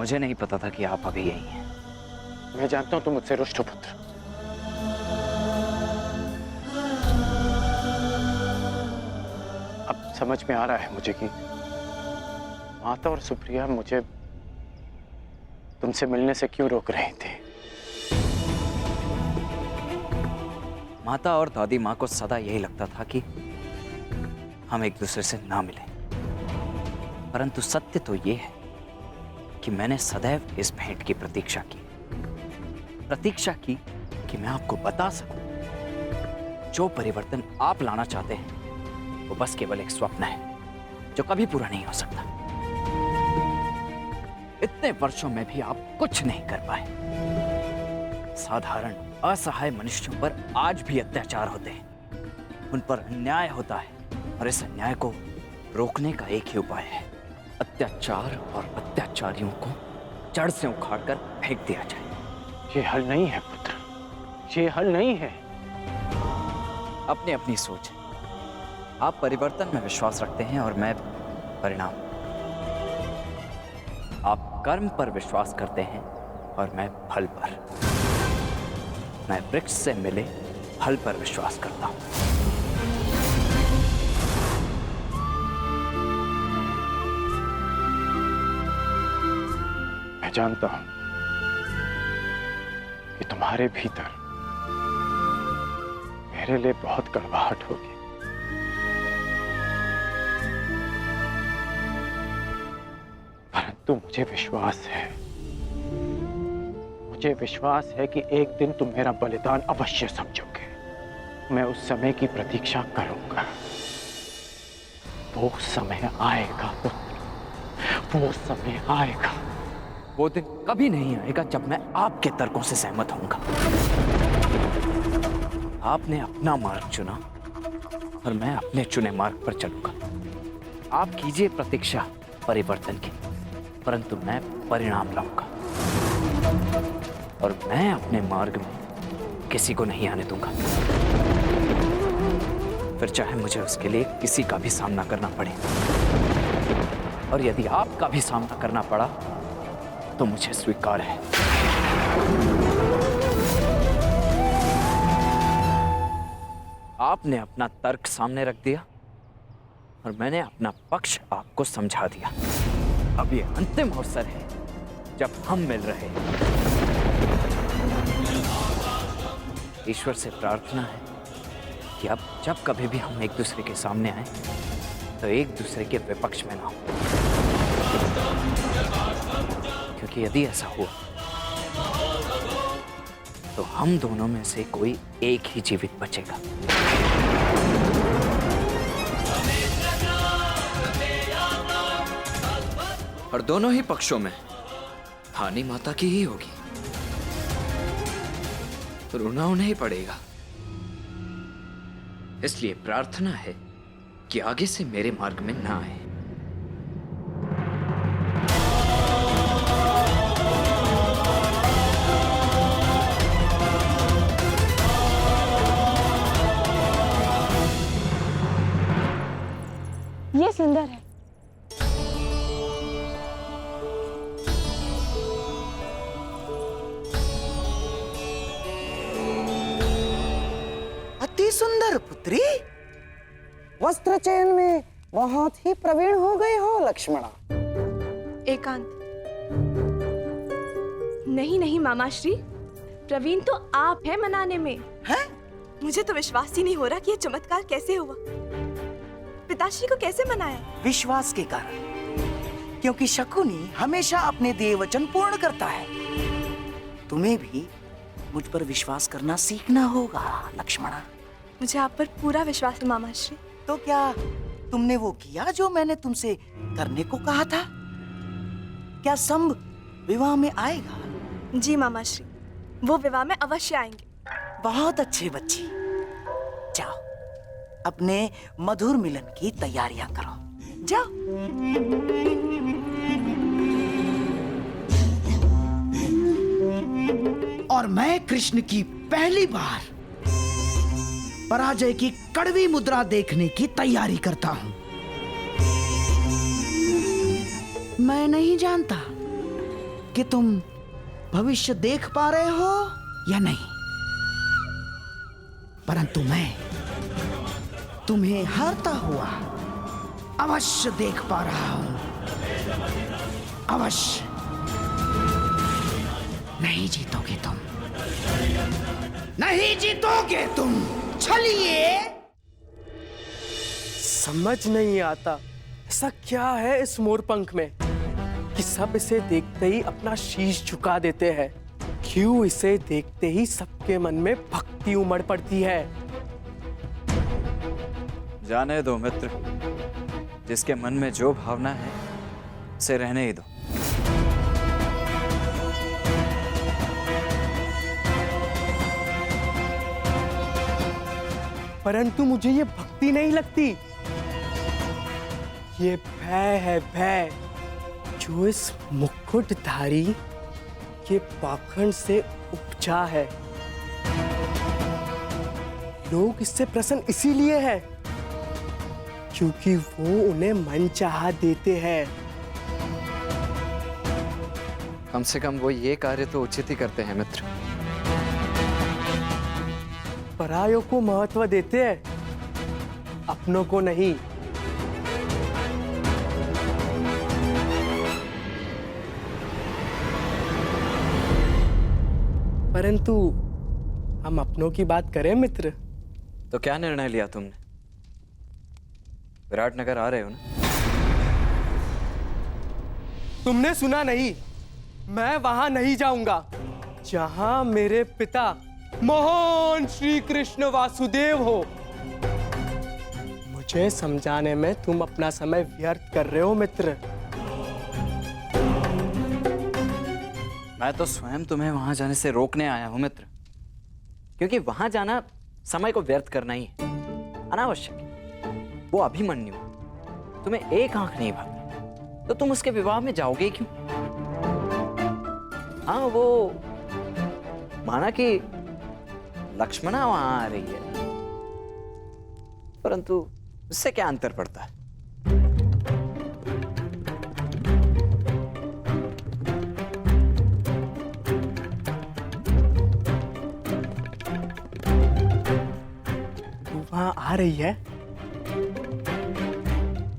मुझे नहीं पता था कि आप अभी यही हैं। मैं जानता हूं तुम मुझसे रुष्ट हो पुत्र। अब समझ में आ रहा है मुझे कि माता और सुप्रिया मुझे तुमसे मिलने से क्यों रोक रही थी। माता और दादी माँ को सदा यही लगता था कि हम एक दूसरे से ना मिलें, परंतु सत्य तो ये है कि मैंने सदैव इस भेंट की प्रतीक्षा की कि मैं आपको बता सकूं जो परिवर्तन आप लाना चाहते हैं वो बस केवल एक स्वप्न है जो कभी पूरा नहीं हो सकता। इतने वर्षों में भी आप कुछ नहीं कर पाए। साधारण असहाय मनुष्यों पर आज भी अत्याचार होते हैं, उन पर अन्याय होता है और इस अन्याय को रोकने का एक ही उपाय है, अत्याचार और अत्याचारियों को जड़ से उखाड़कर फेंक दिया जाए। ये हल नहीं है पुत्र, ये हल नहीं है। अपनी अपनी सोच है। आप परिवर्तन में विश्वास रखते हैं और मैं परिणाम। आप कर्म पर विश्वास करते हैं और मैं फल पर। मैं वृक्ष से मिले फल पर विश्वास करता हूं। मैं जानता हूं कि तुम्हारे भीतर मेरे लिए बहुत कड़वाहट होगी, परंतु मुझे विश्वास है कि एक दिन तुम मेरा बलिदान अवश्य समझोगे। मैं उस समय की प्रतीक्षा करूंगा। वो समय आएगा पुत्र, वो समय आएगा। वो दिन कभी नहीं आएगा जब मैं आपके तर्कों से सहमत होऊंगा। आपने अपना मार्ग चुना और मैं अपने चुने मार्ग पर चलूंगा। आप कीजिए प्रतीक्षा परिवर्तन की, परंतु मैं परिणाम लाऊंगा और मैं अपने मार्ग में किसी को नहीं आने दूंगा, फिर चाहे मुझे उसके लिए किसी का भी सामना करना पड़े। और यदि आपका भी सामना करना पड़ा तो मुझे स्वीकार है। आपने अपना तर्क सामने रख दिया और मैंने अपना पक्ष आपको समझा दिया। अब ये अंतिम अवसर है जब हम मिल रहे हैं। ईश्वर से प्रार्थना है कि अब जब कभी भी हम एक दूसरे के सामने आए तो एक दूसरे के विपक्ष में ना हो, क्योंकि यदि ऐसा हुआ तो हम दोनों में से कोई एक ही जीवित बचेगा। और दोनों ही पक्षों में हानि माता की ही होगी, रोना उन्हें ही पड़ेगा। इसलिए प्रार्थना है कि आगे से मेरे मार्ग में ना आए। ये सुंदर है। अति सुंदर पुत्री, वस्त्र चयन में बहुत ही प्रवीण हो गए हो लक्ष्मणा। एकांत। नहीं नहीं मामाश्री, प्रवीण तो आप हैं मनाने में। हैं? मुझे तो विश्वास ही नहीं हो रहा कि ये चमत्कार कैसे हुआ। पिताश्री को कैसे मनाया? विश्वास के कारण, क्योंकि शकुनी हमेशा अपने दिए वचन पूर्ण करता है। तुम्हें भी मुझ पर विश्वास करना सीखना होगा लक्ष्मणा। मुझे आप पर पूरा विश्वास है मामाश्री। तो क्या तुमने वो किया जो मैंने तुमसे करने को कहा था? क्या संभ विवाह में आएगा? जी मामाश्री, वो विवाह में अवश्य आएंगे। बहुत अच्छे बच्चे, जाओ अपने मधुर मिलन की तैयारियां करो, जाओ। और मैं कृष्ण की पहली बार पराजय की कड़वी मुद्रा देखने की तैयारी करता हूं। मैं नहीं जानता कि तुम भविष्य देख पा रहे हो या नहीं, परंतु मैं तुम्हें हारता हुआ अवश्य देख पा रहा हूं। अवश्य। नहीं जीतोगे तुम, नहीं जीतोगे तुम। चलिए। समझ नहीं आता ऐसा क्या है इस मोरपंख में कि सब इसे देखते ही अपना शीश झुका देते हैं। क्यों इसे देखते ही सबके मन में भक्ति उमड़ पड़ती है। जाने दो मित्र, जिसके मन में जो भावना है उसे रहने ही दो। परंतु मुझे ये भक्ति नहीं लगती, ये भय है, भय जो इस मुकुटधारी के पाखंड से उपजा है। लोग इससे प्रसन्न इसीलिए है क्योंकि वो उन्हें मनचाहा देते हैं। कम से कम वो ये कार्य तो उचित ही करते हैं मित्र। परायों को महत्व देते हैं, अपनों को नहीं। परंतु हम अपनों की बात करें मित्र। तो क्या निर्णय लिया तुमने? विराटनगर आ रहे हो ना? तुमने सुना नहीं, मैं वहां नहीं जाऊंगा जहां मेरे पिता महान श्री कृष्ण वासुदेव हो। मुझे समझाने में तुम अपना समय व्यर्थ कर रहे हो मित्र। मैं तो स्वयं तुम्हें वहां जाने से रोकने आया हूं मित्र, क्योंकि वहां जाना समय को व्यर्थ करना ही है, अनावश्यक है। वो अभिमन्यु तुम्हें एक आंख नहीं भाती, तो तुम उसके विवाह में जाओगे क्यों? हाँ, वो माना कि लक्ष्मणा वहां आ रही है, परंतु उससे क्या अंतर पड़ता है? तू वहां आ रही है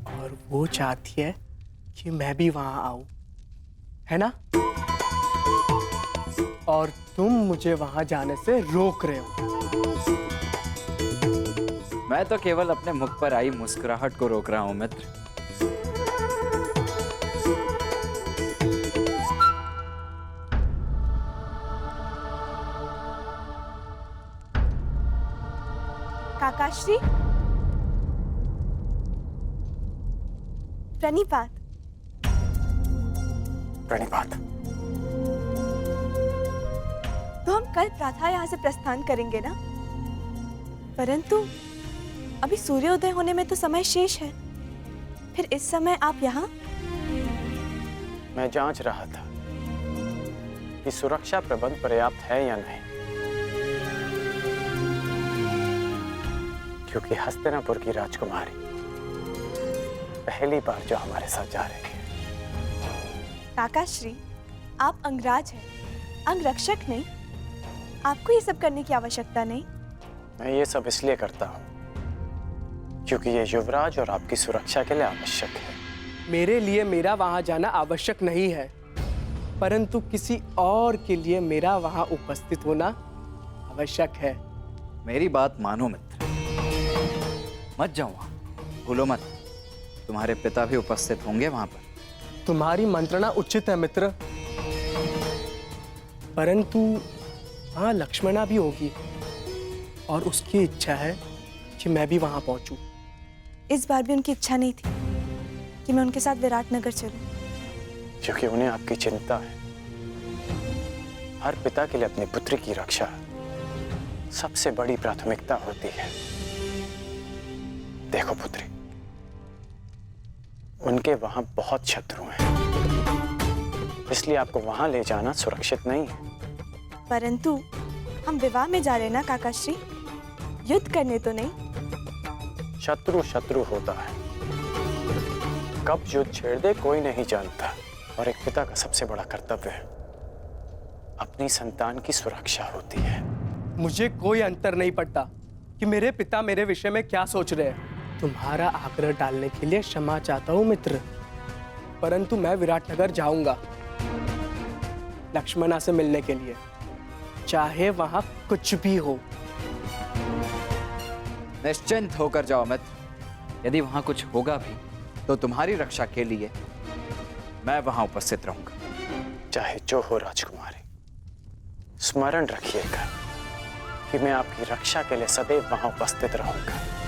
और वो चाहती है कि मैं भी वहां आऊं, है ना? और तुम मुझे वहां जाने से रोक रहे हो। मैं तो केवल अपने मुख पर आई मुस्कुराहट को रोक रहा हूं मित्र। काकाश्री, प्रणिपात। प्रणिपात। तो हम कल प्रातः यहाँ से प्रस्थान करेंगे ना? परंतु अभी सूर्योदय होने में तो समय शेष है। फिर इस समय आप यहाँ? मैं जांच रहा था कि सुरक्षा प्रबंध पर्याप्त है या नहीं, क्योंकि हस्तिनापुर की राजकुमारी पहली बार जो हमारे साथ जा रही है। काकाश्री, आप अंगराज हैं, अंगरक्षक नहीं। आपको ये सब करने की आवश्यकता नहीं। मैं ये सब इसलिए करता हूँ क्योंकि ये युवराज और आपकी सुरक्षा के लिए आवश्यक है। मेरे लिए मेरा वहां जाना आवश्यक नहीं है, परंतु किसी और के लिए मेरा वहां उपस्थित होना आवश्यक है। मेरी बात मानो मित्र, मत जाओ वहां, भूलो मत, तुम्हारे पिता भी उपस्थित होंगे वहां पर। तुम्हारी मंत्रणा उचित है मित्र, परंतु वहां लक्ष्मणा भी होगी और उसकी इच्छा है कि मैं भी वहां पहुंचूं। इस बार भी उनकी इच्छा नहीं थी कि मैं उनके साथ विराटनगर चलूं, क्योंकि उन्हें आपकी चिंता है। हर पिता के लिए अपनी पुत्री की रक्षा सबसे बड़ी प्राथमिकता होती है। देखो पुत्री, उनके वहां बहुत शत्रु हैं, इसलिए आपको वहां ले जाना सुरक्षित नहीं है। परंतु हम विवाह में जा रहे हैं ना काकाश्री, युद्ध करने तो नहीं। शत्रु शत्रु होता है, कब युद्ध छेड़ दे कोई नहीं जानता। और एक पिता का सबसे बड़ा कर्तव्य अपनी संतान की सुरक्षा होती है। मुझे कोई अंतर नहीं पड़ता कि मेरे पिता मेरे विषय में क्या सोच रहे हैं। तुम्हारा आग्रह डालने के लिए क्षमा चाहता हूं मित्र, परंतु मैं विराटनगर जाऊंगा लक्ष्मणा से मिलने के लिए, चाहे वहां कुछ भी हो। निश्चिंत होकर जाओ मित्र। यदि वहां कुछ होगा भी तो तुम्हारी रक्षा के लिए मैं वहां उपस्थित रहूंगा। चाहे जो हो राजकुमारी, स्मरण रखिएगा कि मैं आपकी रक्षा के लिए सदैव वहां उपस्थित रहूंगा।